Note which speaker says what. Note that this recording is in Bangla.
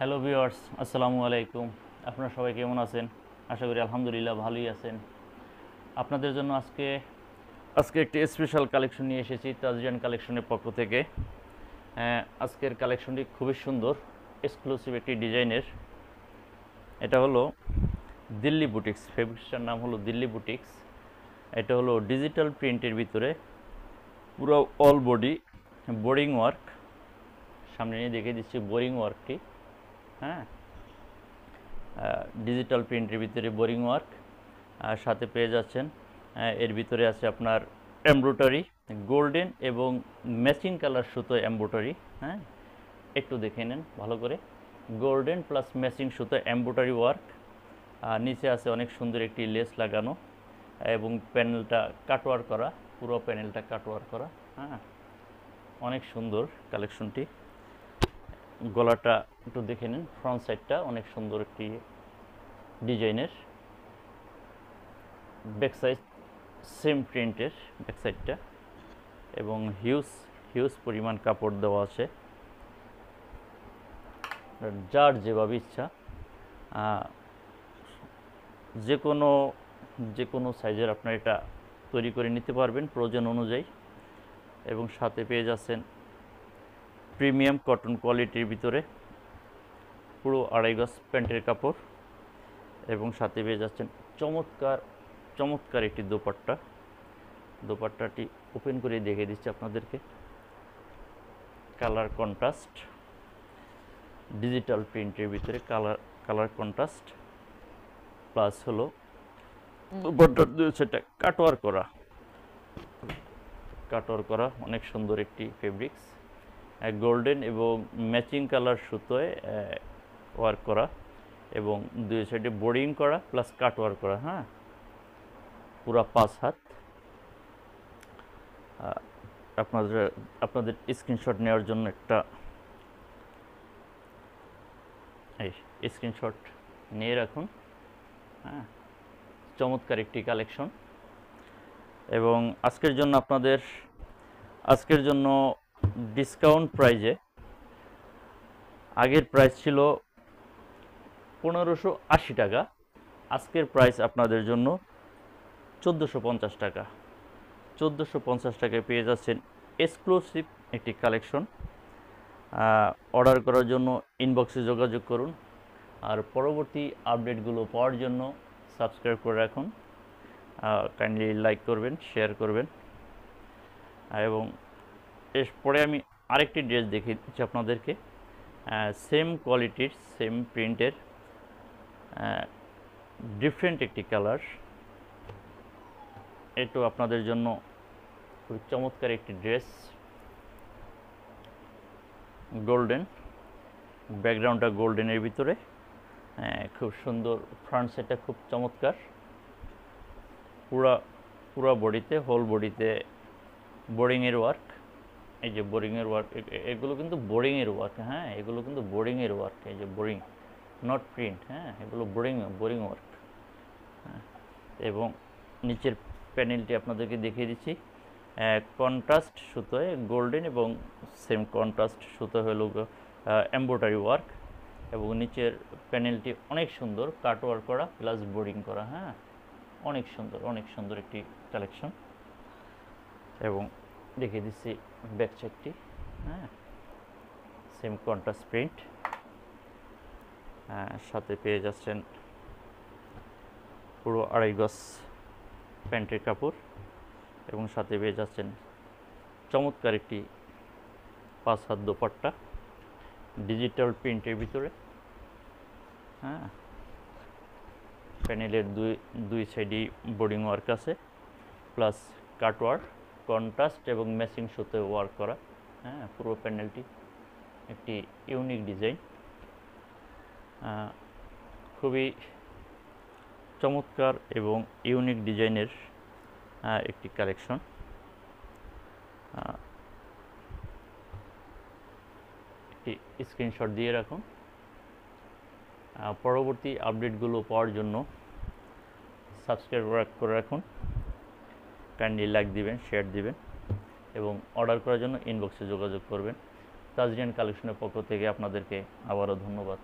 Speaker 1: হ্যালো ভিউয়ার্স, আসসালামু আলাইকুম। আপনারা সবাই কেমন আছেন? আশা করি আলহামদুলিল্লাহ ভালোই আছেন। আপনাদের জন্য আজকে একটি স্পেশাল কালেকশন নিয়ে এসেছি তাজরিয়ান কালেকশনের পক্ষ থেকে। আজকের কালেকশনটি খুবই সুন্দর, এক্সক্লুসিভ একটি ডিজাইনের। এটা হলো দিল্লি বুটিক্স, ফেব্রিক্সটার নাম হলো দিল্লি বুটিক্স। এটা হলো ডিজিটাল প্রিন্টের ভিতরে পুরো অল বডি বোরিং ওয়ার্ক। সামনে নিয়ে দেখিয়ে দিচ্ছি বোরিং ওয়ার্কটি। হ্যাঁ, ডিজিটাল প্রিন্টের ভিতরে বোরিং ওয়ার্ক, আর সাথে পেয়ে যাচ্ছেন এর ভিতরে আছে আপনার এমব্রয়ডারি, গোল্ডেন এবং ম্যাচিং কালার সুতো এমব্রয়ডারি। হ্যাঁ, একটু দেখে নেন ভালো করে। গোল্ডেন প্লাস ম্যাচিং সুতো এমব্রয়ডারি ওয়ার্ক, আর নিচে আছে অনেক সুন্দর একটি লেস লাগানো এবং প্যানেলটা কাটওয়ার করা, পুরো প্যানেলটা কাটওয়ার করা। হ্যাঁ, অনেক সুন্দর কালেকশনটি। গলাটা একটু দেখে নিন, ফ্রন্ট সাইডটা অনেক সুন্দর একটি ডিজাইনের। ব্যাক সাইড সেম প্রিন্টের ব্যাক সাইডটা, এবং হিউজ পরিমাণ কাপড় দেওয়া আছে। যার যেভাবে ইচ্ছা যে কোনো সাইজের আপনার এটা তৈরি করে নিতে পারবেন প্রয়োজন অনুযায়ী। এবং সাথে পেয়ে যাচ্ছেন প্রিমিয়াম কটন কোয়ালিটির ভিতরে পুরো 2.5 গজ প্যান্টের কাপড়, এবং সাথে পেয়ে যাচ্ছেন চমৎকার একটি দোপাট্টাটি ওপেন করে দেখিয়ে দিচ্ছি আপনাদেরকে। কালার কন্ট্রাস্ট, ডিজিটাল প্রিন্টের ভিতরে কালার কন্ট্রাস্ট, প্লাস হলো দোপাট্টার সেটা কাটওয়ার করা অনেক সুন্দর একটি ফেব্রিক্স। গোল্ডেন এবং ম্যাচিং কালার সুতোয় ওয়ার্ক করা, এবং দুই সাইডে বোর্ডিং করা প্লাস কাটওয়ার করা। হ্যাঁ, পুরা 5 হাত। আপনাদের স্ক্রিনশট নেওয়ার জন্য একটা স্ক্রিনশট নিয়ে রাখুন। হ্যাঁ, চমৎকার একটি কালেকশন। এবং আজকের জন্য ডিসকাউন্ট প্রাইজে, আগের প্রাইস ছিল 1580 টাকা, আজকের প্রাইস আপনাদের জন্য 1450 টাকা। 1450 টাকায় পেয়ে যাচ্ছেন এক্সক্লুসিভ একটি কালেকশন। অর্ডার করার জন্য ইনবক্সে যোগাযোগ করুন, আর পরবর্তী আপডেটগুলো পাওয়ার জন্য সাবস্ক্রাইব করে রাখুন। কাইন্ডলি লাইক করবেন, শেয়ার করবেন। এবং এরপরে আমি আরেকটি ড্রেস দেখিয়ে দিচ্ছি আপনাদেরকে, সেম কোয়ালিটির সেম প্রিন্টের ডিফারেন্ট একটি কালার। এটো আপনাদের জন্য খুব চমৎকার একটি ড্রেস। গোল্ডেন ব্যাকগ্রাউন্ডটা গোল্ডেনের ভিতরে, খুব সুন্দর। ফ্রন্ট সাইডটা খুব চমৎকার। পুরা বডিতে, হোল বডিতে বোরিংয়ের ওয়ার্ক। এই যে বোরিংয়ের ওয়ার্ক, এগুলো কিন্তু বোরিংয়ের ওয়ার্ক। হ্যাঁ, এগুলো কিন্তু বোরিংয়ের ওয়ার্ক। এই যে বোরিং, নট প্রিন্ট। হ্যাঁ, এগুলো বোরিং ওয়ার্ক। হ্যাঁ, এবং নিচের প্যানেলটি আপনাদেরকে দেখিয়ে দিচ্ছি। কন্ট্রাস্ট সুতোয় গোল্ডেন এবং সেম কন্ট্রাস্ট সুতো হলো এমব্রয়ডারি ওয়ার্ক, এবং নিচের প্যানেলটি অনেক সুন্দর কাটওয়ার্ক করা প্লাস বোরিং করা। হ্যাঁ, অনেক সুন্দর একটি কালেকশন। এবং দেখিয়ে দিচ্ছি ব্যাক সাইডটি। হ্যাঁ, সেম কন্ট্রাস্ট প্রিন্ট, সাথে পেয়ে যাচ্ছেন পুরো 2.5 গজ প্যান্টের কাপড়, এবং সাথে পেয়ে যাচ্ছেন চমৎকার একটি 5 হাত দোপাট্টা ডিজিটাল প্রিন্টের ভিতরে। হ্যাঁ, প্যানেলের দুই সাইডেই বোর্ডিং ওয়ার্ক আছে, প্লাস কাটওয়ার্ক, কন্ট্রাস্ট এবং ম্যাচিং সুতো ওয়ার্ক করা। হ্যাঁ, পুরো প্যানেলটি একটি ইউনিক ডিজাইন, খুবই চমৎকার এবং ইউনিক ডিজাইনের একটি কালেকশন। একটি স্ক্রিনশট দিয়ে রাখুন। পরবর্তী আপডেটগুলো পাওয়ার জন্য সাবস্ক্রাইব করে রাখুন। কাইন্ডলি লাইক দিবেন, শেয়ার দিবেন, এবং অর্ডার করার জন্য ইনবক্সে যোগাযোগ করবেন। তাজরিয়ান কালেকশনের পক্ষ থেকে আপনাদেরকে আবারও ধন্যবাদ।